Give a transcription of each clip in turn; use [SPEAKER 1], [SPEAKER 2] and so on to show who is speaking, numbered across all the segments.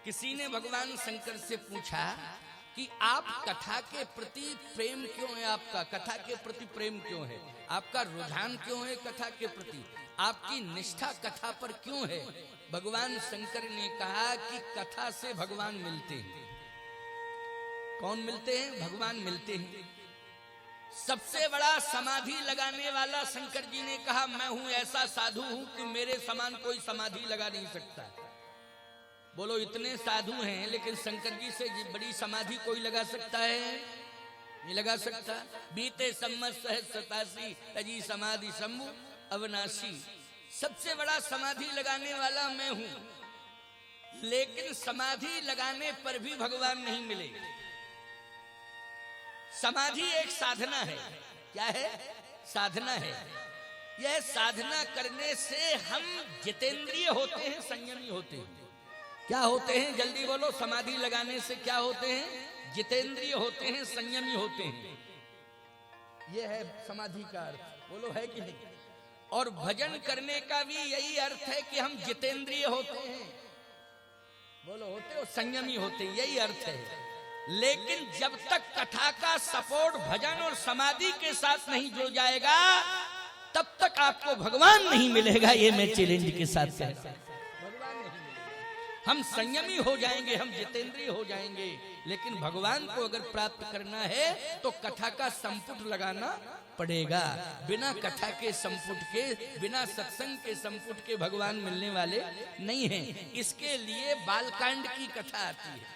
[SPEAKER 1] किसी ने भगवान शंकर से पूछा कि आप कथा के प्रति प्रेम क्यों है, आपका कथा के प्रति प्रेम क्यों है, आपका रुझान क्यों है कथा के प्रति, आपकी निष्ठा कथा पर क्यों है। भगवान शंकर ने कहा कि कथा से भगवान मिलते हैं। कौन मिलते हैं? भगवान मिलते हैं। सबसे बड़ा समाधि लगाने वाला शंकर जी ने कहा, मैं हूं ऐसा साधु हूं कि मेरे समान कोई समाधि लगा नहीं सकता। बोलो, इतने साधु हैं लेकिन शंकर जी से बड़ी समाधि कोई लगा सकता है? नहीं लगा सकता। बीते सम्मत सहज 87 तजी समाधि शंभु अविनाशी। सबसे बड़ा समाधि लगाने वाला मैं हूं, लेकिन समाधि लगाने पर भी भगवान नहीं मिले। समाधि एक साधना है। क्या है? साधना है। यह साधना करने से हम जितेंद्रिय होते हैं, संयमी होते हैं। क्या होते हैं? जल्दी बोलो। समाधि लगाने से क्या होते हैं? जितेंद्रिय होते हैं, संयमी होते हैं। यह है समाधि का अर्थ। बोलो, है कि नहीं? और भजन करने का भी यही अर्थ है कि हम जितेंद्रिय होते हैं। बोलो, होते हो? संयमी होते हैं, यही अर्थ है। लेकिन जब तक कथा का सपोर्ट भजन और समाधि के साथ नहीं जुड़ जाएगा, तब तक आपको भगवान नहीं मिलेगा। ये मैं चैलेंज के साथ कहता हूं। हम संयमी हो जाएंगे, हम जितेंद्रिय हो जाएंगे, लेकिन भगवान को अगर प्राप्त करना है तो कथा का संपुट लगाना पड़ेगा। बिना कथा के संपुट के, बिना सत्संग के संपुट के भगवान मिलने वाले नहीं हैं। इसके लिए बालकांड की कथा आती है।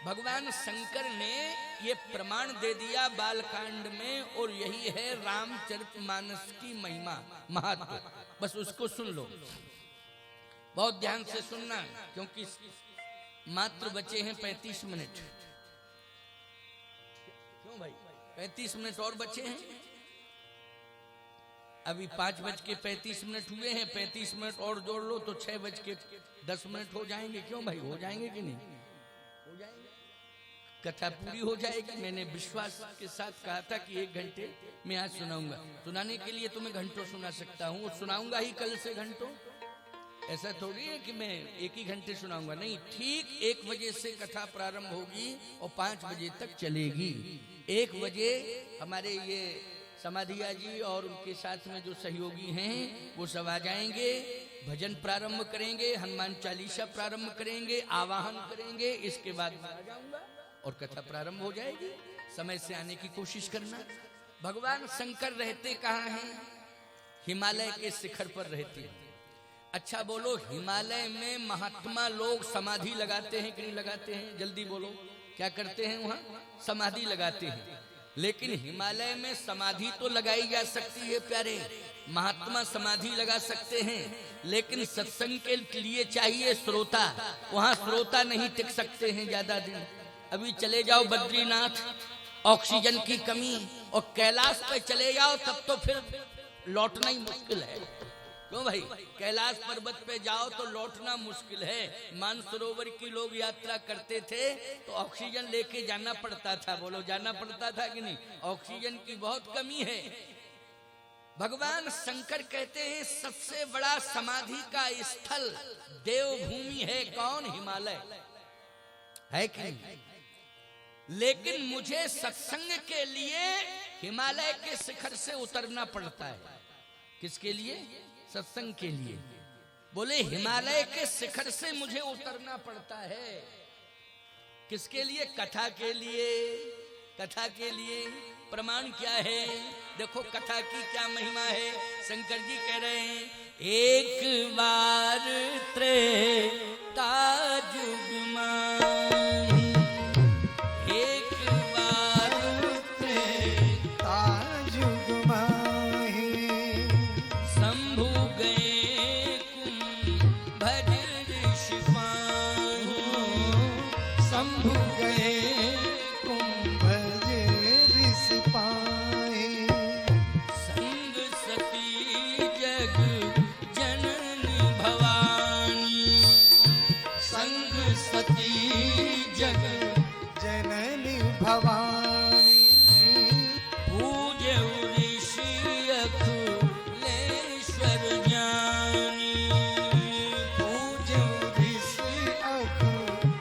[SPEAKER 1] भगवान शंकर ने ये प्रमाण दे दिया बालकांड में, और यही है रामचरितमानस की महिमा, महत्व। बस उसको सुन लो, बहुत ध्यान से सुनना, क्योंकि मात्र बचे हैं 35 मिनट। क्यों भाई? 35 मिनट और बचे हैं। अभी 5:35 हुए हैं। 35 मिनट और जोड़ लो तो 6:10 हो जाएंगे। क्यों भाई? हो जाएंगे कि नहीं? हो जाएंगे। कथा पूरी हो जाएगी। मैंने विश्वास के साथ कहा था कि 1 घंटे में आज सुनाऊंगा। सुनाने के लिए तो मैं घंटों सुना सकता हूँ, सुनाऊंगा ही कल से घंटों। ऐसा थोड़ी है कि मैं 1 ही घंटे सुनाऊंगा। नहीं, ठीक 1 बजे से कथा प्रारंभ होगी और 5 बजे तक चलेगी। 1 बजे हमारे ये समाधिया जी और उनके साथ में जो सहयोगी हैं वो सब आ जाएंगे। भजन प्रारंभ करेंगे, हनुमान चालीसा प्रारंभ करेंगे, आवाहन करेंगे। इसके बाद मैं आ जाऊंगा और कथा प्रारंभ हो जाएगी। समय से आने की कोशिश करना। भगवान शंकर रहते कहाँ हैं? हिमालय के शिखर पर रहते हैं। अच्छा बोलो, हिमालय में महात्मा लोग समाधि लगाते हैं कि नहीं लगाते हैं? जल्दी बोलो, क्या करते हैं वहां? समाधि लगाते हैं। लेकिन हिमालय में समाधि तो लगाई जा सकती है प्यारे, महात्मा समाधि लगा सकते हैं, लेकिन सत्संग के लिए चाहिए श्रोता। वहां श्रोता नहीं टिक सकते हैं ज्यादा दिन। अभी चले जाओ बद्रीनाथ, ऑक्सीजन की कमी, और कैलाश पे चले जाओ तब तो फिर लौटना ही मुश्किल है। क्यों भाई? कैलाश पर्वत पे जाओ तो लौटना मुश्किल है। मानसरोवर की लोग यात्रा करते थे तो ऑक्सीजन लेके जाना पड़ता था। बोलो, जाना पड़ता था कि नहीं? ऑक्सीजन की बहुत कमी है। भगवान शंकर कहते हैं सबसे बड़ा समाधि का स्थल देवभूमि है। कौन? हिमालय है कि नहीं? लेकिन मुझे सत्संग के लिए हिमालय के शिखर से उतरना पड़ता है। किसके लिए? सत्संग के लिए। बोले, हिमालय के शिखर से मुझे उतरना पड़ता है। किसके लिए? कथा के लिए। कथा के लिए प्रमाण क्या है? देखो कथा की क्या महिमा है। शंकर जी कह रहे हैं, एक बार त्रेता जुग माही, एक बार त्रेता जुग माही, शंभु गए कुंभज ऋषि पाही, शंभु गए कुंभज ऋषि पाही, संग सती जग जननी भवानी, संग सती जग जननी भवानी, पूज्य ऋषि अखिलेश्वर ज्ञानी, पूज्य ऋषि अखिलेश्वर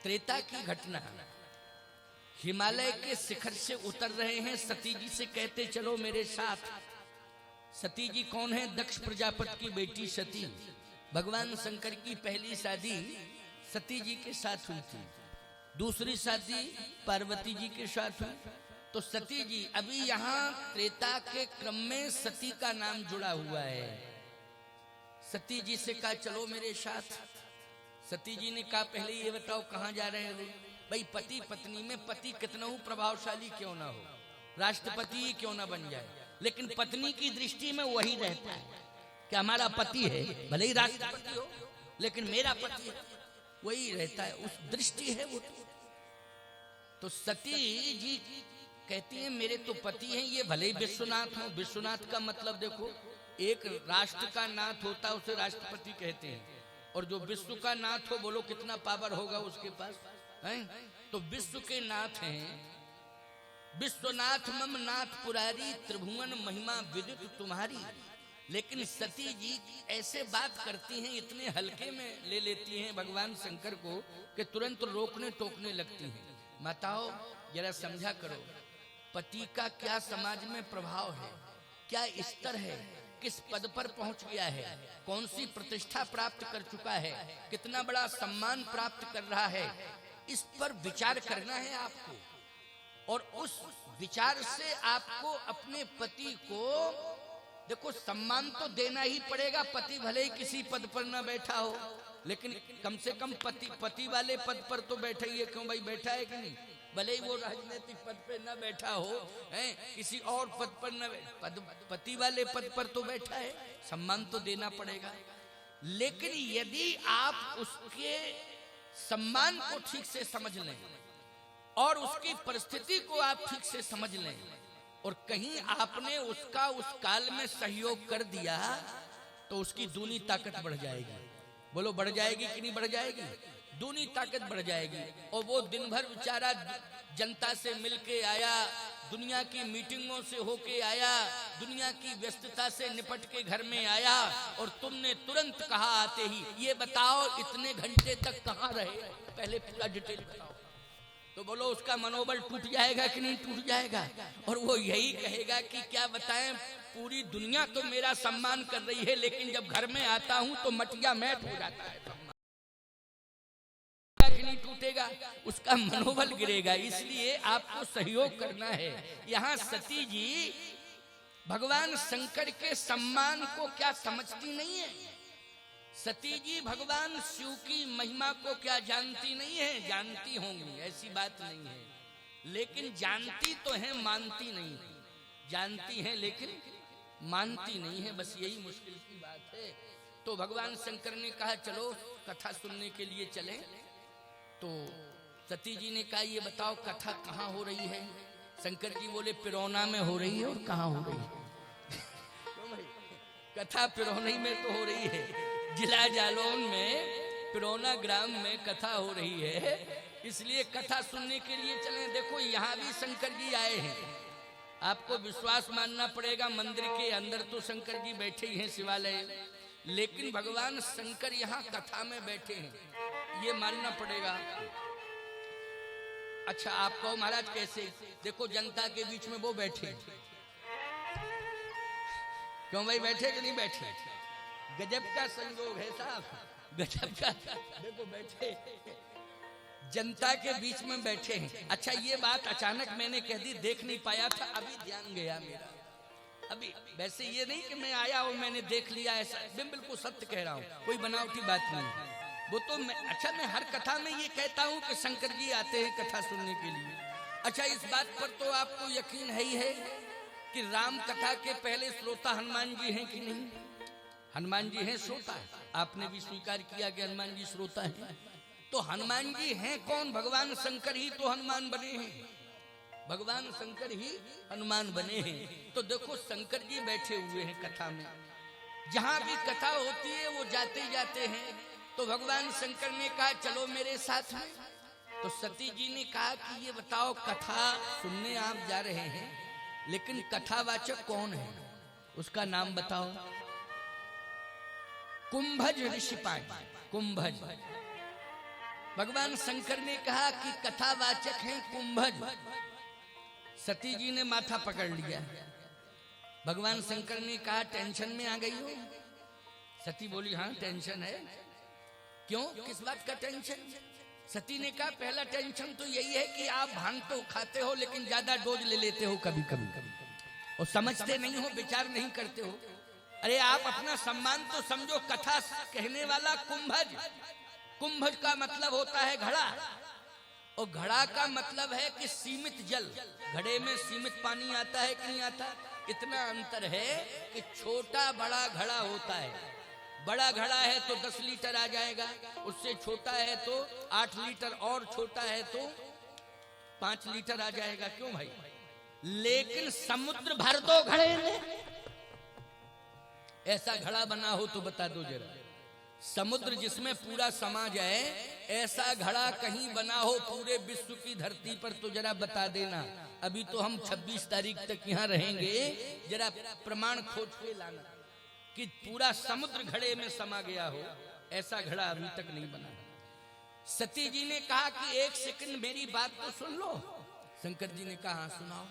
[SPEAKER 1] त्रेता की घटना। हिमालय के शिखर से उतर रहे हैं, सती जी से कहते चलो मेरे साथ। सती जी कौन है? दक्ष प्रजापति की बेटी सती। भगवान शंकर की पहली शादी सती जी के साथ हुई थी, दूसरी शादी पार्वती जी के साथ हुई। तो सती जी अभी यहाँ त्रेता के क्रम में सती का नाम जुड़ा हुआ है। सती जी से कहा चलो मेरे साथ। सती जी ने कहा पहले ये बताओ कहाँ जा रहे हो? भाई पति पत्नी में पति कितना ही प्रभावशाली क्यों ना हो, राष्ट्रपति ही क्यों ना बन जाए, लेकिन पत्नी की दृष्टि में वही रहता है कि हमारा पति है, भले ही राष्ट्रपति हो लेकिन मेरा पति है, वही रहता है, उस दृष्टि है वो। तो सती जी कहती हैं मेरे तो पति हैं, ये भले ही विश्वनाथ हो। विश्वनाथ का मतलब देखो, एक राष्ट्र का नाथ होता है उसे राष्ट्रपति कहते हैं, और जो विश्व का नाथ हो बोलो कितना पावर होगा उसके पास है? तो विश्व के नाथ हैं। विश्वनाथ मम नाथ पुरारी, त्रिभुवन महिमा विदित तुम्हारी। लेकिन सती जी ऐसे बात करती हैं, इतने हल्के में ले लेती हैं भगवान शंकर को कि तुरंत रोकने टोकने लगती हैं। माताओं जरा समझा करो, पति का क्या समाज में प्रभाव है, क्या स्तर है, किस पद पर पहुंच गया है, कौन सी प्रतिष्ठा प्राप्त कर चुका है, कितना बड़ा सम्मान प्राप्त कर रहा है, इस पर विचार करना है आपको। और उस विचार से आपको अपने पति को देखो सम्मान तो देना ही पड़ेगा। पति भले ही किसी पद पर ना बैठा हो, लेकिन कम से कम पति वाले पद पर तो बैठा ही है। क्यों भाई, बैठा है कि नहीं? भले ही वो राजनीतिक पद पे ना बैठा हो, है किसी और पद पर ना, पति वाले पद पर तो बैठा है, सम्मान तो देना पड़ेगा। लेकिन यदि आप उसके सम्मान को ठीक से समझ लें और उसकी परिस्थिति को आप ठीक से समझ लें, और कहीं आपने उसका उस काल में सहयोग कर दिया, तो उसकी दूनी ताकत बढ़ जाएगी। बोलो बढ़ जाएगी कि नहीं बढ़ जाएगी? दूनी ताकत बढ़ जाएगी। और वो दिन भर बेचारा जनता से मिलके आया, दुनिया की मीटिंगों से होके आया, दुनिया की व्यस्तता से निपट के घर में आया, और तुमने तुरंत कहा आते ही ये बताओ इतने घंटे तक कहाँ रहे, पहले पूरा डिटेल बताओ। तो बोलो उसका मनोबल टूट जाएगा कि नहीं टूट जाएगा? और वो यही कहेगा कि क्या बताएं, पूरी दुनिया तो मेरा सम्मान कर रही है, लेकिन जब घर में आता हूं तो मटिया मैट हो जाता है, नहीं टूटेगा, उसका मनोबल गिरेगा। इसलिए आपको सहयोग करना है। यहाँ सती जी भगवान शंकर के सम्मान को क्या समझती नहीं है? सती जी भगवान शिव की महिमा को क्या जानती नहीं है? जानती होंगी, ऐसी बात नहीं है, लेकिन जानती तो है, मानती नहीं है। जानती है लेकिन मानती नहीं है, बस यही मुश्किल की बात है। तो भगवान शंकर ने कहा चलो कथा सुनने के लिए चलें। तो सती जी ने कहा ये बताओ कथा कहाँ हो रही है? शंकर जी बोले पिरौना में हो रही है। और कहाँ हो रही है? कथा पिरौनी में तो हो रही है, जिला जालौन में पिरौना ग्राम में कथा हो रही है, इसलिए कथा सुनने के लिए चलें। देखो यहाँ भी शंकर जी आए हैं, आपको विश्वास मानना पड़ेगा। मंदिर के अंदर तो शंकर जी बैठे ही हैं शिवालय, लेकिन भगवान शंकर यहाँ कथा में बैठे हैं, ये मानना पड़ेगा। अच्छा आप कहो महाराज कैसे? देखो जनता के बीच में वो बैठे, क्यों भाई बैठे कि नहीं बैठे? गजब का संयोग है साहब, गजब का। देखो बैठे, जनता के बीच में बैठे हैं। अच्छा ये बात अचानक मैंने कह दी, देख नहीं पाया था, अभी ध्यान गया मेरा। अभी वैसे ये नहीं कि मैं आया और मैंने देख लिया, ऐसा मैं बिल्कुल सत्य कह रहा हूँ, कोई बनावटी बात नहीं। वो तो मैं हर कथा में ये कहता हूँ कि शंकर जी आते हैं कथा सुनने के लिए। अच्छा इस बात पर तो आपको यकीन है ही है कि राम कथा के पहले श्रोता हनुमान जी हैं कि नहीं? हनुमान जी हैं श्रोता, आपने भी स्वीकार किया कि हनुमान जी श्रोता हैं। तो हनुमान जी हैं कौन? भगवान शंकर ही तो हनुमान बने हैं, भगवान शंकर ही हनुमान बने हैं। तो देखो शंकर जी बैठे हुए हैं कथा में, जहां भी कथा होती है वो जाते जाते हैं। तो भगवान शंकर ने कहा चलो मेरे साथ में। तो सती जी ने कहा कि ये बताओ कथा सुनने आप जा रहे हैं, लेकिन कथावाचक कौन है, उसका नाम बताओ। कुंभज ऋषिपाण, कुंभज भगवान शंकर ने कहा कि कथावाचक हैं कुंभज। सती जी ने माथा पकड़ लिया। भगवान शंकर ने कहा टेंशन में आ गई हो? सती बोली हाँ टेंशन है। क्यों, किस बात का टेंशन? सती ने कहा पहला टेंशन तो यही है कि आप भांग तो खाते हो लेकिन ज्यादा डोज ले लेते हो कभी कभी और समझते नहीं हो, विचार नहीं करते हो। अरे आप अपना सम्मान तो समझो। कथा कहने वाला कुंभज, कुंभज का मतलब होता है घड़ा, और घड़ा का मतलब है कि सीमित जल। घड़े में सीमित पानी आता है कि नहीं आता? इतना अंतर है कि छोटा बड़ा घड़ा होता है। बड़ा घड़ा है तो 10 लीटर आ जाएगा, उससे छोटा है तो 8 लीटर, और छोटा है तो 5 लीटर आ जाएगा। क्यों भाई? लेकिन समुद्र भर दो घड़े में, ऐसा घड़ा बना हो तो बता दो जरा। समुद्र जिसमें पूरा समा जाए, ऐसा घड़ा कहीं बना हो पूरे विश्व की धरती पर तो जरा बता देना। अभी तो हम 26 तारीख तक यहाँ रहेंगे, जरा प्रमाण खोज के लाना कि पूरा समुद्र घड़े में समा गया हो। ऐसा घड़ा अभी तक नहीं बना। सती जी ने कहा कि 1 सेकंड मेरी बात तो सुन लो। शंकर जी ने कहा हाँ सुनाओ।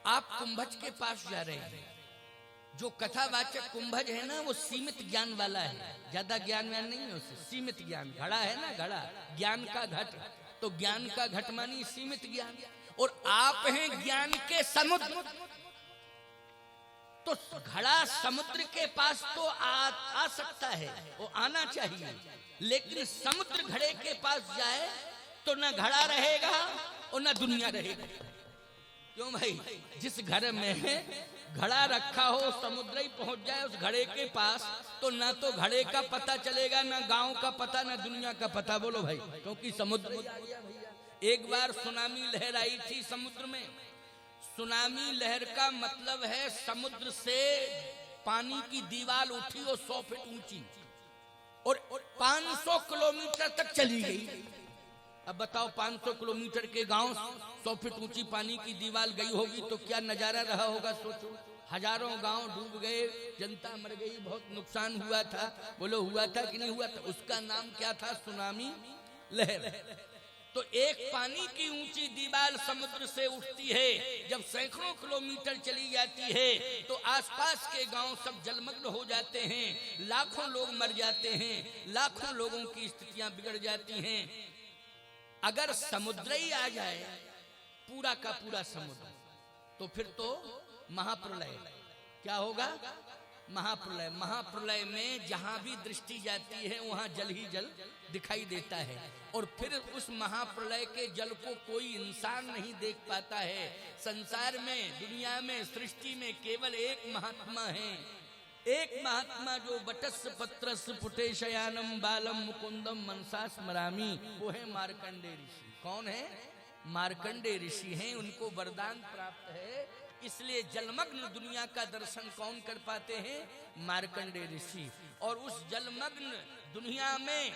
[SPEAKER 1] आप कुंभज के पास जा रहे हैं। जो कथावाचक कुंभज है ना, वो सीमित ज्ञान वाला है, ज्यादा ज्ञान व्यान नहीं है उसे, सीमित ज्ञान। घड़ा है ना, घड़ा ज्ञान का घट, तो ज्ञान का घट मानी सीमित ज्ञान। और आप हैं ज्ञान के समुद्र, तो घड़ा समुद्र के पास तो आ सकता है, वो आना चाहिए। लेकिन समुद्र घड़े के पास जाए तो ना घड़ा रहेगा और ना दुनिया रहेगी। क्यों भाई? जिस घर में घड़ा रखा हो, समुद्र ही पहुंच जाए उस घड़े के पास, तो ना तो घड़े का पता चलेगा, ना गांव का पता, ना दुनिया का पता। बोलो भाई, क्योंकि समुद्र। एक बार सुनामी लहर आई थी समुद्र में। सुनामी लहर का मतलब है समुद्र से पानी की दीवार उठी और 100 फीट ऊंची, और 500 किलोमीटर तक चली गई। अब बताओ 500 किलोमीटर के गांव 100 फीट ऊंची पानी की दीवार गई होगी तो क्या नजारा रहा होगा? सोचो, हजारों गांव डूब गए, जनता मर गई, बहुत नुकसान हुआ था। बोलो हुआ था कि नहीं हुआ था? उसका नाम क्या था? सुनामी लहर। तो एक पानी की ऊंची दीवार समुद्र से उठती है, जब सैकड़ों किलोमीटर चली जाती है तो आसपास के गांव सब जलमग्न हो जाते हैं, लाखों लोग मर जाते हैं, लाखों लोगों की स्थितियां बिगड़ जाती हैं। अगर समुद्र ही आ जाए, पूरा का पूरा समुद्र, तो फिर तो महाप्रलय। क्या होगा? महाप्रलय। महाप्रलय में जहां भी दृष्टि जाती है वहां जल ही जल दिखाई देता है, और फिर उस महाप्रलय के जल को कोई इंसान नहीं देख पाता है। संसार में, दुनिया में, सृष्टि में केवल एक महात्मा है, एक महात्मा जो बटस पत्रस पुटे शयानम बालम मुकुंदम मनसा स्मरामी, वो है मार्कंडेय ऋषि। कौन है? मार्कंडेय ऋषि हैं। उनको वरदान प्राप्त है, इसलिए जलमग्न दुनिया का दर्शन कौन कर पाते हैं? मार्कंडेय ऋषि। और उस जलमग्न दुनिया में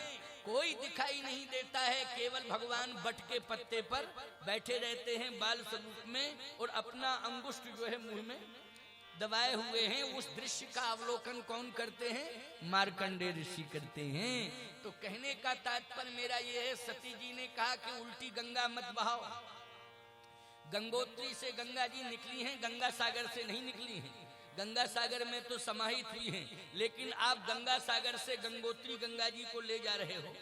[SPEAKER 1] कोई दिखाई नहीं देता है, केवल भगवान बट के पत्ते पर बैठे रहते हैं बाल स्वरूप में, और अपना अंगुष्ठ जो है मुंह में दबाए हुए हैं। उस दृश्य का अवलोकन कौन करते हैं? मार्कंडेय ऋषि करते हैं। तो कहने का तात्पर्य मेरा ये है, सती जी ने कहा कि उल्टी गंगा मत बहाओ। गंगोत्री से गंगा जी निकली हैं, गंगा सागर से नहीं निकली हैं। गंगा सागर में तो समाहित हुई हैं, लेकिन आप गंगा सागर से गंगोत्री गंगा जी को ले जा रहे हो।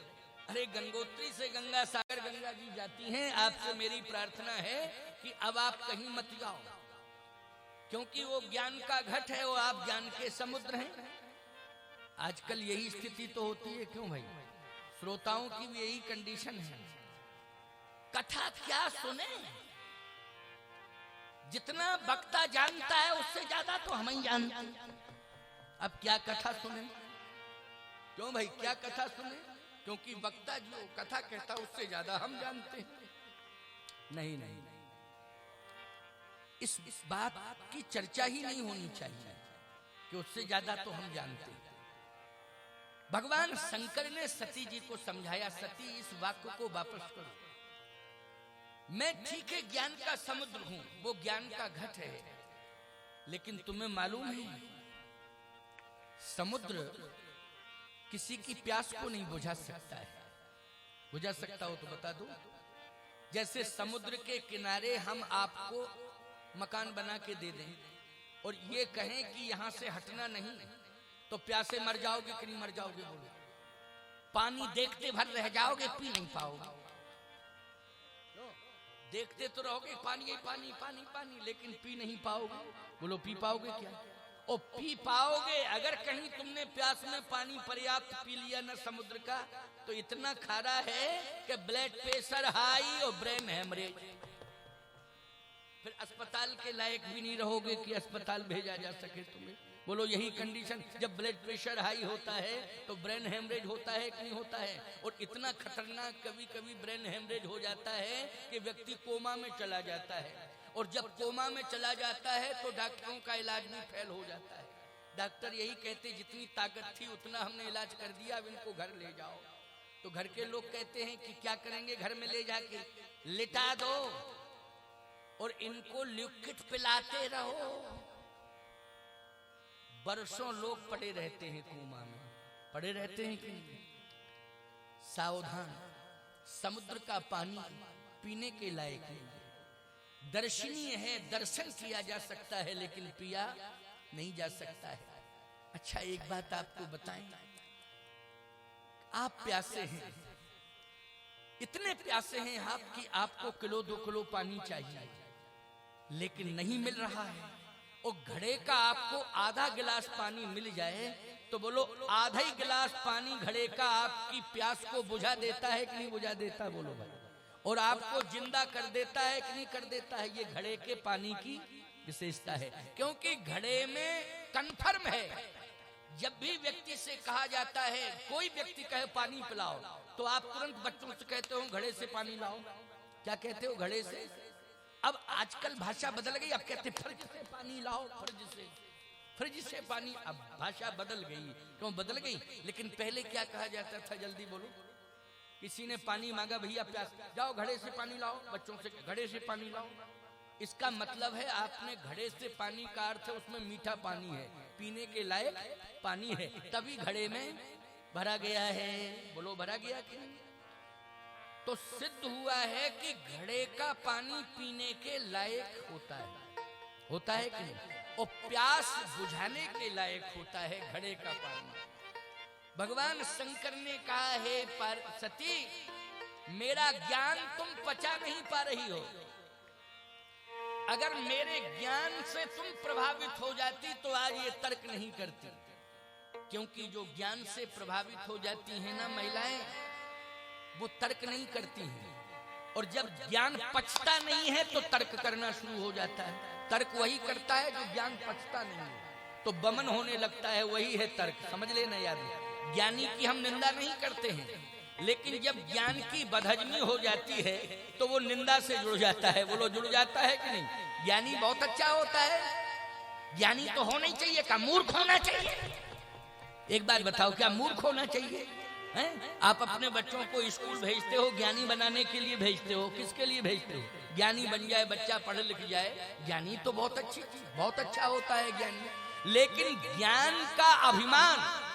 [SPEAKER 1] अरे गंगोत्री से गंगा सागर गंगा जी जाती हैं। आपसे मेरी प्रार्थना है कि अब आप कहीं मत जाओ, क्योंकि वो ज्ञान का घट है, वो आप ज्ञान के समुद्र हैं। आजकल यही स्थिति तो होती है। क्यों भाई? श्रोताओं की भी यही कंडीशन है। कथा क्या सुने? जितना वक्ता जानता है उससे ज्यादा तो हम ही जानते हैं। अब क्या कथा सुने? क्यों भाई, क्या कथा सुने? क्योंकि वक्ता जो कथा कहता है उससे ज्यादा हम जानते हैं। नहीं नहीं, इस बात की चर्चा ही नहीं होनी चाहिए कि उससे ज्यादा तो हम जानते हैं। भगवान शंकर ने सती जी को समझाया, सती इस वाक्य को वापस करो। मैं ठीक है ज्ञान का समुद्र हूं, वो ज्ञान का घट है, लेकिन तुम्हें मालूम है समुद्र किसी की प्यास को नहीं बुझा सकता है। बुझा सकता हो तो बता दो। जैसे समुद्र के किनारे हम आपको मकान बना के दे दें और ये कहें कि यहां से हटना नहीं, तो प्यासे मर जाओगे कि नहीं मर जाओगे? बोलो। पानी देखते भर रह जाओगे, पी नहीं पाओगे। देखते तो रहोगे पानी पानी पानी पानी, लेकिन पी नहीं पाओगे। बोलो पी पाओगे क्या? और पी पाओगे अगर कहीं तुमने प्यास में पानी पर्याप्त पी लिया ना समुद्र का, तो इतना खारा है कि ब्लड प्रेशर हाई और ब्रेन हैमरेज। फिर अस्पताल के लायक भी नहीं रहोगे कि अस्पताल भेजा जा सके तुम्हें। बोलो यही कंडीशन, जब ब्लड प्रेशर हाई होता है तो ब्रेन हेमरेज होता है कि नहीं होता है? और इतना खतरनाक कभी कभी ब्रेन हेमरेज हो जाता है कि व्यक्ति कोमा में चला जाता है। और जब कोमा में चला जाता है तो डॉक्टरों का इलाज भी फेल हो जाता है। डॉक्टर यही कहते जितनी ताकत थी उतना हमने इलाज कर दिया, अब इनको घर ले जाओ। तो घर के लोग कहते हैं कि क्या करेंगे घर में ले जाके? लिटा दो और इनको लिक्विड पिलाते रहो। बरसों लोग पड़े रहते हैं कोमा में, पड़े रहते हैं कि नहीं? सावधान, समुद्र का पानी पीने के लायक नहीं, दर्शनीय है, दर्शन किया जा सकता है लेकिन पिया नहीं जा सकता है। अच्छा एक बात आपको बताएं, आप प्यासे हैं, इतने प्यासे हैं आप कि आपको किलो 2 किलो पानी चाहिए, लेकिन नहीं मिल रहा है। और घड़े का आपको आधा गिलास पानी मिल जाए तो बोलो आधा ही गिलास पानी घड़े का आपकी प्यास को बुझा देता है कि नहीं बुझा देता? बोलो भाई। और आपको जिंदा कर देता है कि नहीं कर देता है? ये घड़े के पानी की विशेषता है, क्योंकि घड़े में कन्फर्म है। जब भी व्यक्ति से कहा जाता है, कोई व्यक्ति कहे पानी पिलाओ, तो आप तुरंत बच्चों से कहते हो घड़े से पानी लाओ। क्या कहते हो? घड़े से। अब आजकल भाषा बदल गई, अब कहते फ्रिज से पानी लाओ, फ्रिज से पानी। अब भाषा बदल गई। क्यों बदल गई? लेकिन पहले क्या कहा जाता था? जल्दी बोलो। किसी ने पानी मांगा, भैया प्यास, जाओ घड़े से पानी लाओ, बच्चों से घड़े से पानी लाओ। इसका मतलब है आपने घड़े से पानी का अर्थ है उसमें मीठा पानी है, पीने के लायक पानी है, तभी घड़े में भरा गया है। बोलो भरा गया कि नहीं? तो सिद्ध हुआ है कि घड़े का पानी पीने के लायक होता है कि नहीं? और प्यास बुझाने के लायक होता है घड़े का पानी। भगवान शंकर ने कहा है पार्वती, मेरा ज्ञान तुम पचा नहीं पा रही हो। अगर मेरे ज्ञान से तुम प्रभावित हो जाती तो आज ये तर्क नहीं करती, क्योंकि जो ज्ञान से प्रभावित हो जाती है ना महिलाएं, वो तर्क नहीं करती हैं। और जब ज्ञान पचता नहीं है तो तर्क करना शुरू हो जाता है। तर्क वही करता है जो ज्ञान पचता नहीं है, तो बमन होने लगता है, वही है तर्क। समझ लेना याद। ज्ञानी की हम निंदा नहीं करते हैं, लेकिन जब ज्ञान की बदहजमी हो जाती है तो वो निंदा से जुड़ जाता है। बोलो जुड़ जाता है कि नहीं? ज्ञानी बहुत अच्छा होता है, ज्ञानी तो होना ही चाहिए। क्या मूर्ख होना चाहिए? एक बात बताओ, क्या मूर्ख होना चाहिए? हैं? आप अपने बच्चों को स्कूल भेजते हो, ज्ञानी बनाने के लिए भेजते हो। किसके लिए भेजते हो? ज्ञानी बन जाए बच्चा, पढ़ लिख जाए। ज्ञानी तो बहुत अच्छी चीज, बहुत अच्छा होता है ज्ञानी, लेकिन ज्ञान का अभिमान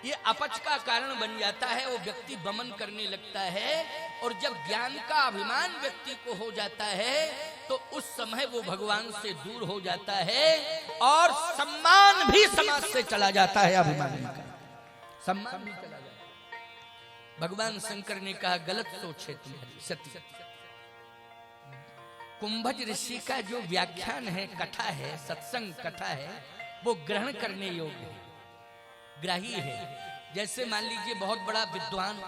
[SPEAKER 1] ये अपच का कारण बन जाता है। वो व्यक्ति बमन करने लगता है, और जब ज्ञान का अभिमान व्यक्ति को हो जाता है तो उस समय वो भगवान से दूर हो जाता है, और सम्मान भी समाज से चला जाता है। अभिमान का सम्मान भी चला जाता है। भगवान शंकर ने कहा गलत सोच है तुम्हारी सती। कुंभज ऋषि का जो व्याख्यान है, कथा है, सत्संग कथा है, वो ग्रहण करने योग्य है, ग्राही है। जैसे मान लीजिए बहुत बड़ा विद्वान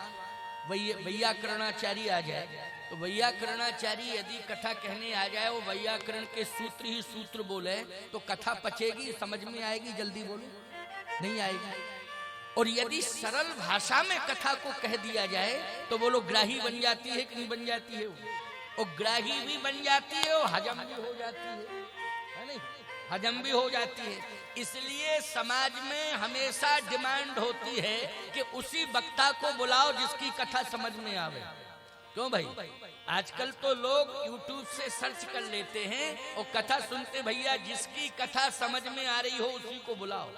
[SPEAKER 1] वैयाकरणाचार्य आ जाए, तो वैयाकरणाचार्य यदि कथा कहने आ जाए, वो वैयाकरण के सूत्र ही सूत्र बोले, तो कथा पचेगी, समझ में आएगी? जल्दी बोलो, नहीं आएगी। और यदि सरल भाषा में कथा को कह दिया जाए तो बोलो ग्राही बन जाती है कि नहीं बन जाती है? और ग्राही भी बन जाती है और हजम भी हो जाती है नहीं? हजम भी हो जाती है। इसलिए समाज में हमेशा डिमांड होती है कि उसी वक्ता को बुलाओ जिसकी कथा समझ में आवे। क्यों भाई? आजकल तो लोग YouTube से सर्च कर लेते हैं और कथा सुनते, भैया जिसकी कथा समझ में आ रही हो उसी को बुलाओ।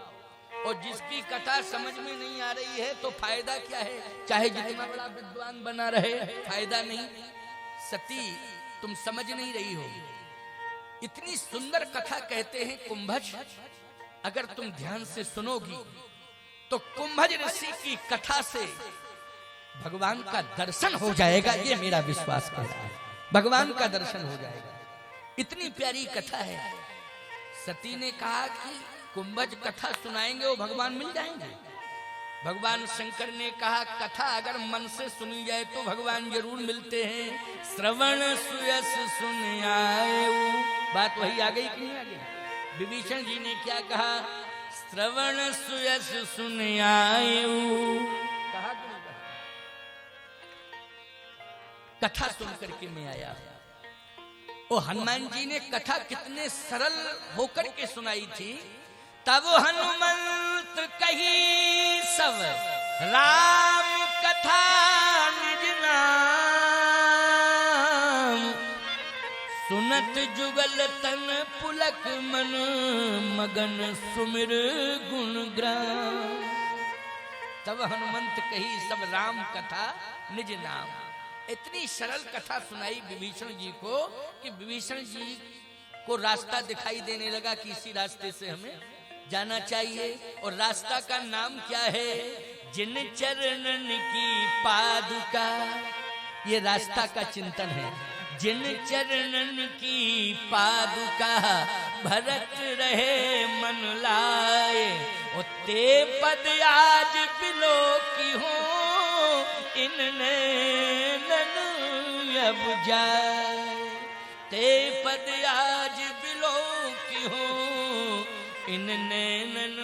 [SPEAKER 1] और जिसकी कथा समझ में नहीं आ रही है तो फायदा क्या है, चाहे जितना बड़ा विद्वान बना रहे, फायदा नहीं। सती तुम समझ नहीं रही हो। इतनी सुंदर कथा कहते हैं कुंभज, अगर तुम ध्यान से सुनोगी तो कुंभज ऋषि की कथा से भगवान का दर्शन हो जाएगा, ये मेरा विश्वास है। भगवान का दर्शन हो जाएगा, इतनी प्यारी कथा है। सती ने कहा कि कुंभज कथा सुनाएंगे वो भगवान मिल जाएंगे। भगवान शंकर ने कहा कथा अगर मन से सुनी जाए तो भगवान जरूर मिलते हैं। श्रवण सुयस सुन आए, बात वही आ गई कि नहीं आ गई? विभीषण जी ने क्या कहा? श्रवण सुयस सुन आए, कहा कि नहीं कहा? कथा सुन करके मैं आया। ओ हनुमान जी ने कथा कितने सरल होकर के सुनाई थी। तब हनुमंत कही सब राम कथा निज नाम, सुनत जुगल तन पुलक मन मगन सुमिर गुण ग्राम। तब हनुमंत कही सब राम कथा निज नाम। इतनी सरल कथा सुनाई विभीषण जी को कि विभीषण जी को रास्ता दिखाई देने लगा कि इसी रास्ते से हमें जाना चाहिए। और रास्ता का नाम क्या है? जिन चरणन की पादुका, ये रास्ता का चिंतन है। जिन चरणन की पादुका भरत रहे मन लाए, और ते पद आज बिलो की हो इनने अब जाए। ते पद आज बिलो की हो इन नैनन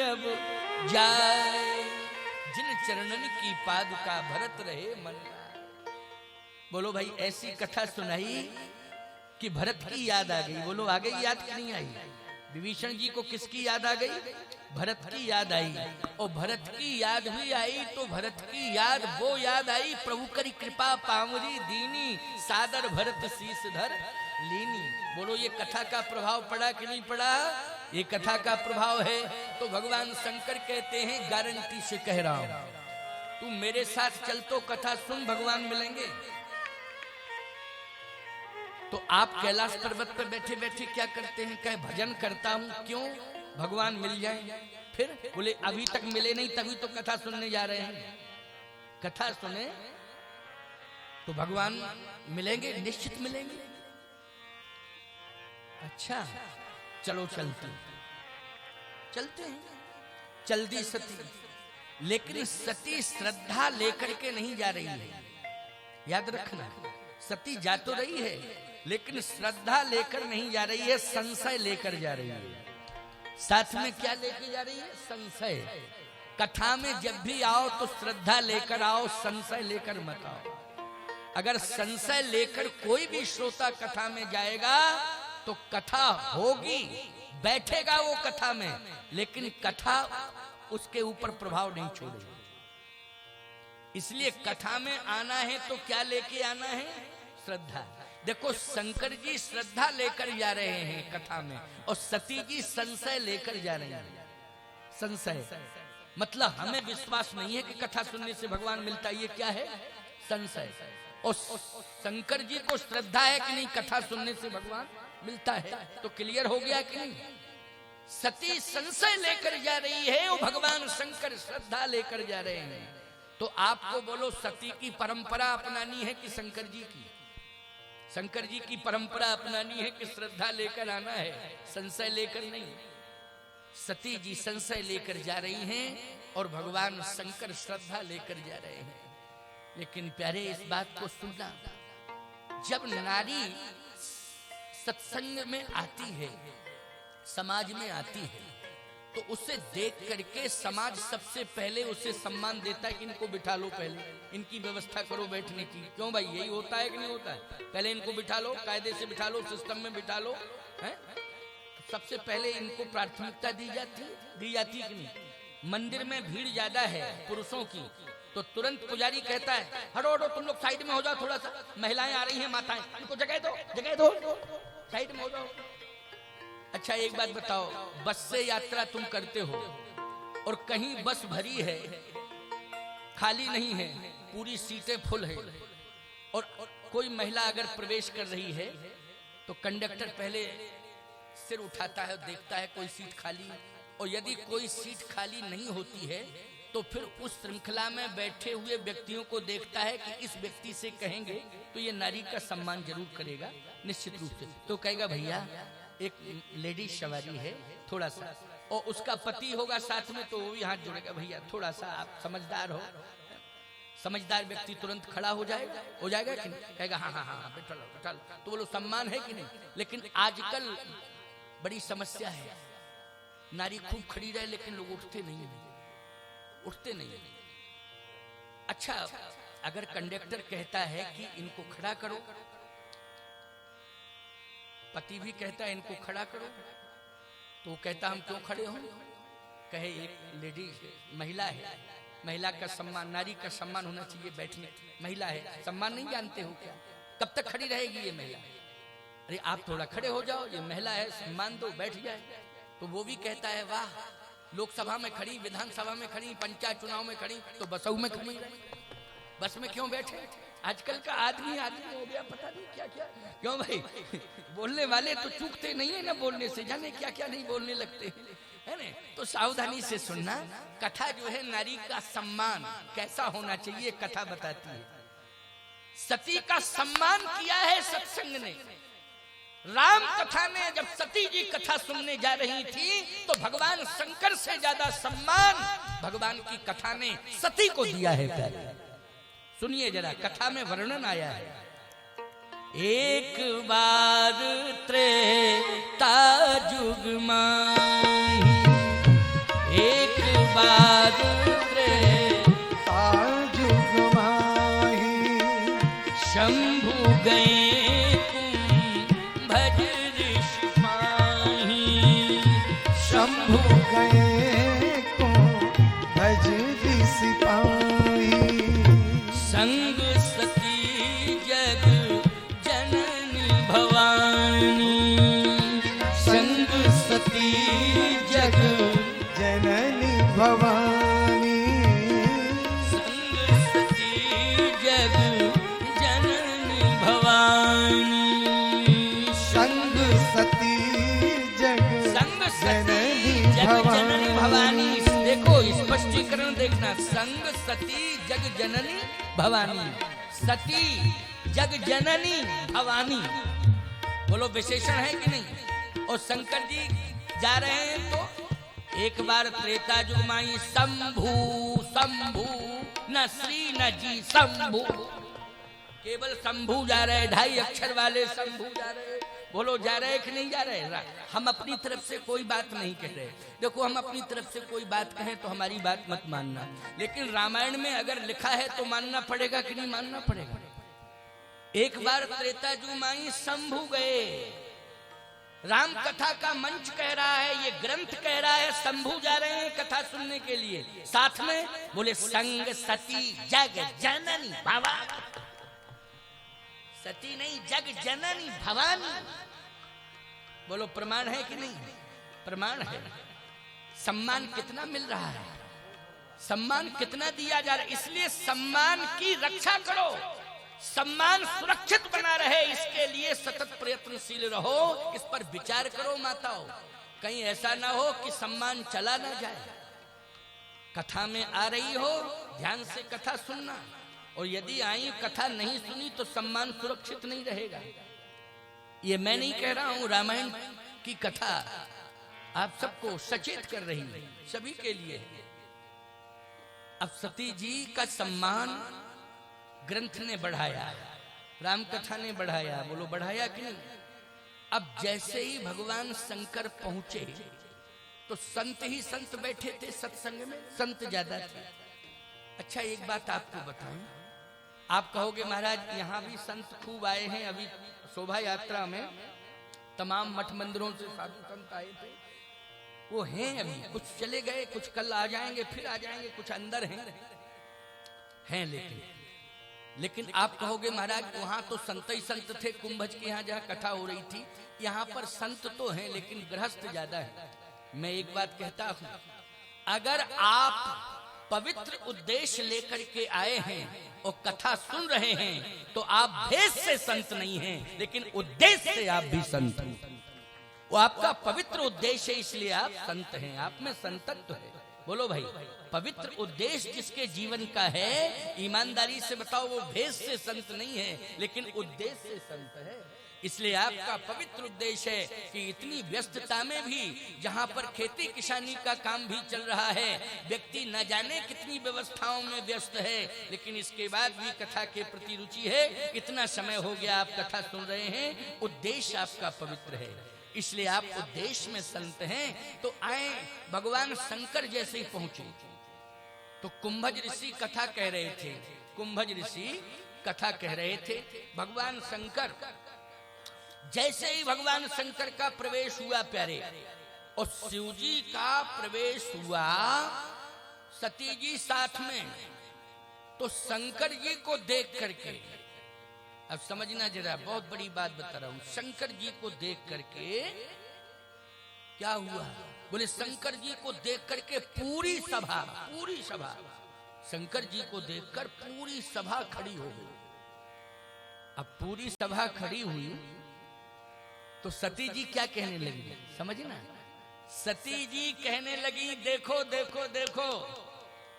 [SPEAKER 1] अब जाए। जिन चरणन की पादुका भरत रहे मन। बोलो भाई, ऐसी कथा सुनाई कि भरत की याद आ गई। बोलो आ गई याद कि नहीं आई? विभीषण जी को किसकी याद आ गई? भरत की याद आई। और भरत की याद भी आई तो भरत की याद वो याद आई, प्रभु करी कृपा पावरी दीनी, सादर भरत शीस धर लीनी। बोलो ये कथा का प्रभाव पड़ा कि नहीं पड़ा? ये कथा का प्रभाव है। तो भगवान शंकर कहते हैं गारंटी से कह रहा हूं, तू मेरे साथ चल तो कथा सुन, भगवान मिलेंगे। तो आप कैलाश पर्वत पर बैठे बैठे क्या करते हैं? क्या भजन करता हूं, क्यों? भगवान मिल जाए। फिर बोले अभी तक मिले नहीं, तभी तो कथा सुनने जा रहे हैं। कथा सुने तो भगवान मिलेंगे, निश्चित मिलेंगे। अच्छा चलो चलते हैं। चलती सती, लेकिन सती श्रद्धा लेकर के नहीं जा रही है। याद रखना, सती जा तो रही है लेकिन श्रद्धा लेकर नहीं जा रही है, संशय लेकर जा रही है। साथ में क्या लेके जा रही है? संशय। कथा में जब भी आओ तो श्रद्धा लेकर आओ, संशय लेकर मत आओ। अगर संशय लेकर कोई भी श्रोता कथा में जाएगा तो कथा होगी, बैठेगा वो कथा में, लेकिन कथा उसके ऊपर प्रभाव नहीं छोड़ेगी। इसलिए कथा में आना है तो क्या लेके आना है? श्रद्धा। देखो शंकर जी श्रद्धा लेकर जा रहे हैं कथा में, और सती जी संशय लेकर जा रही हैं। संशय मतलब हमें विश्वास नहीं है कि कथा सुनने से भगवान मिलता है, ये क्या है? संशय। और शंकर जी को श्रद्धा है कि नहीं कथा सुनने से भगवान मिलता है। तो क्लियर हो गया कि नहीं? सती संशय लेकर जा रही है और भगवान शंकर श्रद्धा लेकर जा रहे हैं। तो आपको बोलो सती की परंपरा अपनानी है कि शंकर जी की? शंकर जी की परंपरा अपनानी है कि श्रद्धा लेकर आना है, संशय लेकर नहीं। सती जी संशय लेकर जा रही हैं और भगवान शंकर श्रद्धा लेकर जा रहे हैं। लेकिन प्यारे इस बात को सुनना, जब नारी सत्संग में आती है, समाज में आती है, तो उसे देख करके समाज सबसे पहले उसे सम्मान देता है कि इनको बिठा लो, पहले इनकी व्यवस्था करो बैठने की। क्यों भाई, यही होता है कि नहीं होता है? पहले इनको बिठा लो, कायदे से बिठा लो, सिस्टम में बिठा लो, है? सबसे पहले इनको प्राथमिकता दी जाती कि नहीं? मंदिर में भीड़ ज्यादा है पुरुषों की, तो तुरंत पुजारी कहता है हटो हटो तुम लोग साइड में हो जाओ, थोड़ा सा महिलाएं आ रही हैं, माताएं, इनको जगह दो, साइड में हो जाओ। अच्छा एक बात बताओ, बस से यात्रा तुम करते हो और कहीं बस भरी है, खाली नहीं है, पूरी सीटें फुल है, और कोई महिला अगर प्रवेश कर रही है तो कंडक्टर पहले सिर उठाता है, देखता है कोई सीट खाली, और यदि कोई सीट खाली नहीं होती है तो फिर उस श्रृंखला में बैठे हुए व्यक्तियों को देखता है कि इस व्यक्ति से कहेंगे तो ये नारी का सम्मान जरूर करेगा निश्चित रूप से। तो कहेगा भैया एक लेडीज सवारी है, थोड़ा सा, और उसका पति होगा साथ में तो वो भी हाथ जोड़ेगा, भैया थोड़ा सा आप समझदार हो। समझदार व्यक्ति तुरंत खड़ा हो जाएगा कि नहीं? कहेगा हाँ हाँ हाँ बैठल बैठल, तो बोलो सम्मान है कि नहीं। लेकिन आजकल बड़ी समस्या है, नारी खूब खड़ी रहे लेकिन लोग उठते नहीं। अच्छा, अगर कंडक्टर कहता है कि इनको खड़ा करो, पति भी कहता है इनको खड़ा करो, तो वो कहता हम क्यों खड़े हों? कहे एक लेडीज महिला है, महिला का सम्मान, नारी का सम्मान होना चाहिए, बैठने, महिला है, सम्मान नहीं जानते हो क्या? कब तक खड़ी रहेगी ये महिला? अरे आप थोड़ा खड़े हो जाओ, ये महिला है, सम्मान दो, बैठ जाए। तो वो भी कहता है वाह, लोकसभा में खड़ी, विधानसभा में खड़ी, पंचायत चुनाव में खड़ी, तो बसों में खड़ी रही, बस में क्यों बैठे? आजकल का आदमी हो गया, पता नहीं क्या क्या। क्यों भाई? बोलने वाले तो चूकते नहीं है ना बोलने से, जाने क्या क्या नहीं बोलने लगते है ना। तो सावधानी से सुनना, कथा जो है नारी का सम्मान कैसा होना चाहिए कथा बताती है। सती का सम्मान किया है सत्संग ने। राम कथा में जब सती जी कथा सुनने जा रही थी तो भगवान शंकर से ज्यादा सम्मान भगवान की कथा ने सती को दिया है। पहले सुनिए जरा, कथा में वर्णन आया है, एक बार त्रेता जुग माही, एक बार त्रेता जुग माही, शंभु गए
[SPEAKER 2] शंभु गए को भज सिपाही,
[SPEAKER 1] संग सती जग जननी भवानी, संग सती जग
[SPEAKER 2] जननी भवानी,
[SPEAKER 1] संग सती जग जननी भवानी,
[SPEAKER 2] संग सती जग
[SPEAKER 1] जननी भवानी। देखो स्पष्टीकरण देखना, संग सती जग जननी भवानी, सती जग जननी भवानी, बोलो विशेषण है कि नहीं? और शंकर जी जा रहे हैं तो एक बार त्रेता जुग माई, शंभु शंभु, न श्री न जी, शंभु, केवल शंभु जा रहे, 2.5 अक्षर वाले शंभु जा रहे। बोलो जा रहे कि नहीं जा रहे? हम अपनी तरफ से कोई बात नहीं कह रहे। देखो हम अपनी तरफ से कोई बात कहें तो हमारी बात मत मानना, लेकिन रामायण में अगर लिखा है तो मानना पड़ेगा कि नहीं मानना पड़ेगा? एक बार त्रेता जुग माई शंभु गए, राम कथा का मंच कह रहा है, ये ग्रंथ कह रहा है, शंभु जा रहे हैं कथा सुनने के लिए। साथ में बोले संग सती जग जननी भवानी, सती नहीं जग जननी भवानी। बोलो प्रमाण है कि नहीं? प्रमाण है। सम्मान कितना मिल रहा है, सम्मान कितना दिया जा रहा है, इसलिए सम्मान की रक्षा करो, सम्मान सुरक्षित बना रहे, इसके लिए सतत प्रयत्नशील रहो, इस पर विचार करो माताओं। कहीं ऐसा ना हो कि सम्मान चला ना जाए। कथा में आ रही हो, ध्यान से कथा सुनना, और यदि आई कथा नहीं सुनी तो सम्मान सुरक्षित नहीं रहेगा। ये मैं नहीं कह रहा हूं, रामायण की कथा आप सबको सचेत कर रही है, सभी के लिए। अब सती जी का सम्मान ग्रंथ ने बढ़ाया, राम कथा ने बढ़ाया, बोलो बढ़ाया कि नहीं? अब जैसे ही भगवान शंकर पहुंचे तो संत ही संत बैठे थे सत्संग में, संत ज्यादा थे। अच्छा एक बात आपको बताऊं, आप कहोगे महाराज यहाँ भी संत खूब आए हैं, अभी शोभा यात्रा में तमाम मठ मंदिरों से साधु संत आए थे, वो हैं अभी, कुछ चले गए, कुछ कल आ जाएंगे, फिर आ जाएंगे, कुछ अंदर हैं लेकिन आप कहोगे महाराज वहां तो संत ही संत थे, कुंभज के यहाँ जहाँ कथा हो रही थी, यहाँ पर संत तो हैं लेकिन गृहस्थ ज्यादा है। मैं एक बात कहता हूँ, अगर आप पवित्र उद्देश्य लेकर के आए हैं और कथा सुन रहे हैं तो आप भेष से संत नहीं हैं, लेकिन उद्देश्य से आप भी संत हैं। वो आपका पवित्र उद्देश्य है, इसलिए आप संत हैं, आप में संतत्व है। बोलो भाई, पवित्र उद्देश्य जिसके जीवन का है, ईमानदारी से बताओ, वो भेष से संत नहीं है, लेकिन उद्देश्य से संत है। इसलिए आपका पवित्र उद्देश्य है कि इतनी व्यस्तता में भी, जहाँ पर खेती किसानी का काम भी चल रहा है, व्यक्ति न जाने कितनी व्यवस्थाओं में व्यस्त है, लेकिन इसके बाद भी कथा के प्रति रुचि है। इतना समय हो गया आप कथा सुन रहे हैं, उद्देश्य आपका पवित्र है, इसलिए आप उद्देश्य में संत हैं। तो आए भगवान शंकर जैसे ही पहुंचे तो कुंभज ऋषि कथा कह रहे थे। कुंभज ऋषि कथा कह रहे थे। भगवान शंकर, जैसे ही भगवान शंकर का प्रवेश हुआ प्यारे, और शिव जी का प्रवेश हुआ, सती जी साथ में, तो शंकर जी को देख करके, अब समझना जरा, बहुत बड़ी बात बता रहा हूं, शंकर जी को देख करके क्या हुआ? बोले शंकर जी को देख करके पूरी सभा शंकर जी को देखकर पूरी सभा खड़ी हो गई। अब पूरी सभा खड़ी हुई तो सती जी क्या कहने लगी? समझे ना, सती जी कहने लगी, देखो देखो देखो,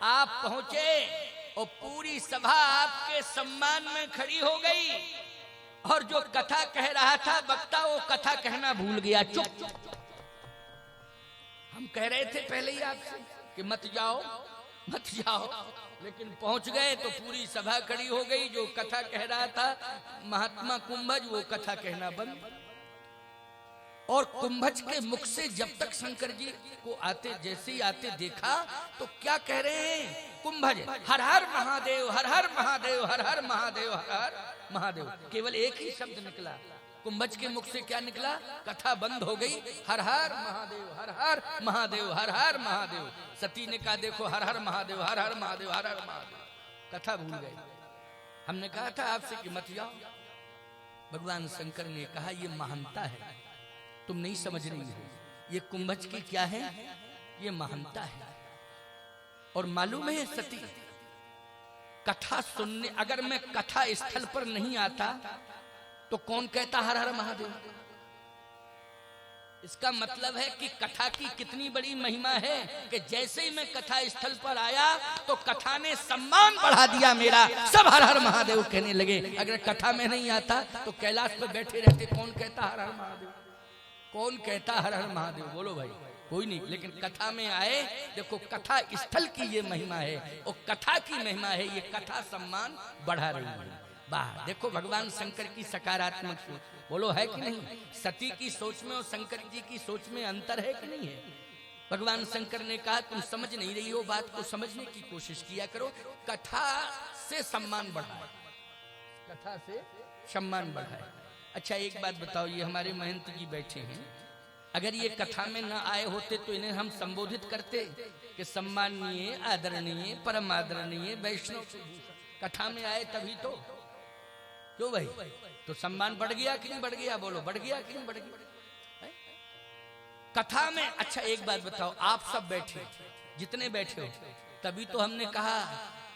[SPEAKER 1] आप पहुंचे और पूरी सभा आपके सम्मान में खड़ी हो गई, और जो कथा कह रहा था वक्ता, वो कथा कहना भूल गया। चुप। हम कह रहे थे पहले ही आपसे कि मत जाओ मत जाओ, लेकिन पहुंच गए तो पूरी सभा खड़ी हो गई। जो कथा कह रहा था महात्मा कुंभज, वो कथा कहना बंद। और कुंभज के मुख से जब तक शंकर जी को आते, जैसे ही आते देखा, तो क्या कह रहे हैं कुंभज? हर हर महादेव, हर हर महादेव, हर हर महादेव, हर हर महादेव। केवल एक ही शब्द निकला कुंभज के मुख से। क्या निकला? कथा बंद हो गई। हर हर महादेव, हर हर महादेव, हर हर महादेव। सती ने कहा, देखो, हर हर महादेव, हर हर महादेव, हर हर महादेव। कथा भूल गई। हमने कहा था आपसे कि मत जाओ। भगवान शंकर ने कहा, ये महानता है, तुम नहीं समझ रही हो। ये कुंभज की क्या है? ये महानता है। और मालूम है सती, कथा सुनने, अगर मैं कथा स्थल पर नहीं आता तो कौन कहता हर हर महादेव? इसका मतलब है कि कथा की कितनी बड़ी महिमा है कि जैसे ही मैं कथा स्थल पर आया तो कथा ने सम्मान बढ़ा दिया मेरा। सब हर हर महादेव कहने लगे। अगर कथा में नहीं आता तो कैलाश पर बैठे रहते, कौन कहता हर हर महादेव? कौन कहता हर हर महादेव? बोलो भाई, कोई नहीं। लेकिन कथा में आए, देखो कथा स्थल की ये महिमा है, और कथा की महिमा है, ये कथा सम्मान बढ़ा रही है। वाह, देखो भगवान शंकर की सकारात्मक सोच। बोलो है कि नहीं? सती की सोच में और शंकर जी की सोच में अंतर है कि नहीं है? भगवान शंकर ने कहा, तुम समझ नहीं रही हो, बात को समझने की कोशिश किया करो। कथा से सम्मान बढ़ाए, कथा से सम्मान बढ़ाए। अच्छा एक बात बताओ, ये हमारे महंत जी बैठे हैं, अगर ये कथा में न आए होते तो इन्हें हम संबोधित करते कि सम्माननीय, आदरणीय, परम आदरणीय वैष्णव। कथा में आए तभी तो। क्यों भाई? तो सम्मान बढ़ गया कि नहीं बढ़ गया? बोलो, बढ़ गया कि नहीं बढ़ गया? कथा में। अच्छा एक बात बताओ, आप सब बैठे, जितने बैठे हो, तभी तो हमने कहा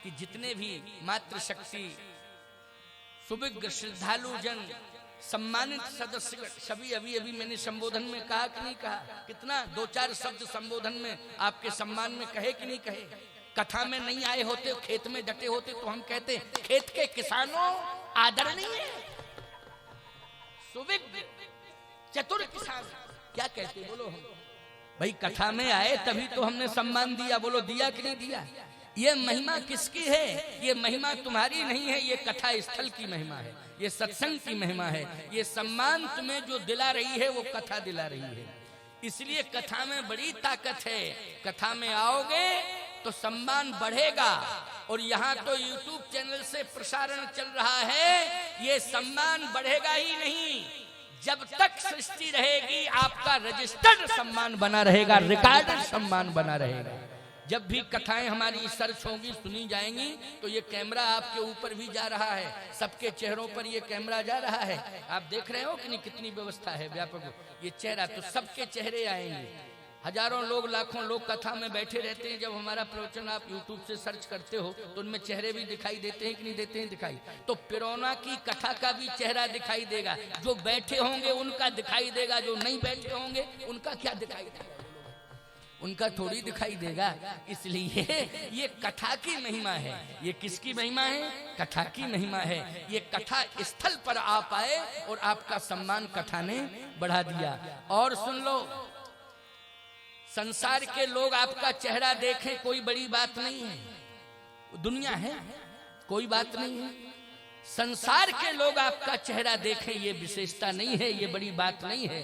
[SPEAKER 1] कि जितने भी मातृशक्ति, सुविज्ञ, श्रद्धालु जन, सम्मानित सदस्य सभी, अभी अभी मैंने संबोधन में कहा कि नहीं कहा? कितना 2-4 शब्द संबोधन में आपके सम्मान में कहे कि नहीं कहे? कथा में नहीं आए होते, खेत में डटे होते, तो हम कहते खेत के किसानों आदरणीय, सुविज्ञ, चतुर किसान, क्या कहते? बोलो हम भाई, कथा में आए तभी तो हमने सम्मान दिया। बोलो, दिया कि नहीं दिया? ये महिमा किसकी है? ये महिमा तुम्हारी नहीं है, ये कथा स्थल की महिमा है, ये सत्संग की महिमा है। ये सम्मान तुम्हें जो दिला रही है वो कथा दिला रही है। इसलिए कथा में बड़ी ताकत है। कथा में आओगे तो सम्मान बढ़ेगा। और यहाँ तो YouTube चैनल से प्रसारण चल रहा है, ये सम्मान बढ़ेगा ही नहीं। जब तक सृष्टि रहेगी आपका रजिस्टर्ड सम्मान बना रहेगा, रिकॉर्डेड सम्मान बना रहेगा। जब भी कथाएं हमारी सर्च होंगी, सुनी जाएंगी, तो ये कैमरा आपके ऊपर भी जा रहा है, सबके चेहरों पर ये कैमरा जा रहा है। आप देख रहे हो कि नहीं कितनी व्यवस्था है व्यापक? ये चेहरा तो सबके चेहरे आएंगे। हजारों लोग, लाखों लोग कथा में बैठे रहते हैं। जब हमारा प्रवचन आप YouTube से सर्च करते हो तो उनमें चेहरे भी दिखाई देते हैं कि नहीं देते हैं दिखाई? तो पिरोना की कथा का भी चेहरा दिखाई देगा। जो बैठे होंगे उनका दिखाई देगा, जो नहीं बैठे होंगे उनका क्या दिखाई देगा? उनका थोड़ी दिखाई देगा। इसलिए ये कथा की महिमा है। ये किसकी महिमा है? कथा की महिमा है। ये कथा स्थल पर आप आए और आपका सम्मान कथा ने बढ़ा दिया। और सुन लो, संसार के लोग आपका चेहरा देखें कोई बड़ी बात नहीं है, दुनिया है कोई बात नहीं है। संसार के लोग आपका चेहरा देखें ये विशेषता नहीं है, ये बड़ी बात नहीं है।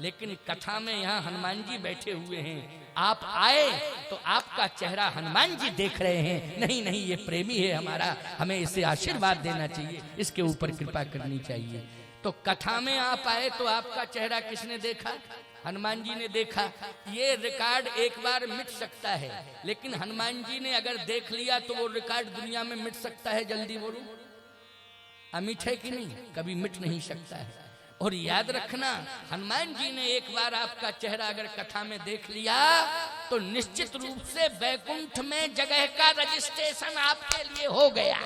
[SPEAKER 1] लेकिन कथा में यहाँ हनुमान जी बैठे हुए हैं, आप आए तो आपका चेहरा हनुमान जी देख रहे हैं। नहीं नहीं, ये प्रेमी है हमारा, हमें इसे आशीर्वाद देना चाहिए, इसके ऊपर कृपा करनी चाहिए। तो कथा में आप आए तो आपका चेहरा किसने देखा? हनुमान जी ने देखा। ये रिकॉर्ड एक बार मिट सकता है, लेकिन हनुमान जी ने अगर देख लिया तो वो रिकॉर्ड दुनिया में मिट सकता है? जल्दी बोलो, अमिट है कि नहीं? कभी मिट नहीं सकता है। और याद रखना, हनुमान जी ने एक बार आपका चेहरा अगर कथा में देख लिया तो निश्चित रूप से बैकुंठ में जगह का रजिस्ट्रेशन आपके लिए हो गया।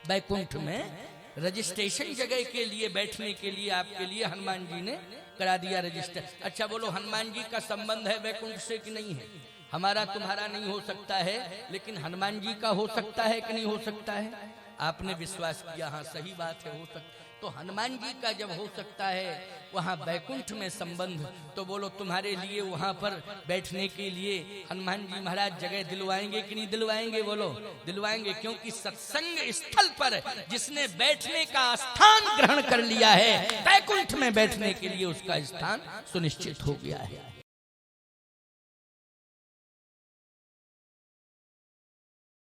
[SPEAKER 1] बैकुंठ में रजिस्ट्रेशन जगह के लिए, बैठने के लिए आपके लिए हनुमान जी ने करा दिया रजिस्टर। अच्छा बोलो, हनुमान जी का संबंध है बैकुंठ से कि नहीं है? हमारा तुम्हारा नहीं हो सकता है, लेकिन हनुमान जी का हो सकता है कि नहीं हो सकता है? आपने विश्वास किया, हाँ सही बात है, हो सकता। तो हनुमान जी का जब हो सकता है वहाँ बैकुंठ में संबंध, तो बोलो तुम्हारे लिए वहाँ पर बैठने के लिए हनुमान जी महाराज जगह दिलवाएंगे कि नहीं दिलवाएंगे? बोलो दिलवाएंगे, क्योंकि सत्संग स्थल पर जिसने बैठने का स्थान ग्रहण कर लिया है, बैकुंठ में बैठने के लिए उसका स्थान सुनिश्चित हो गया है।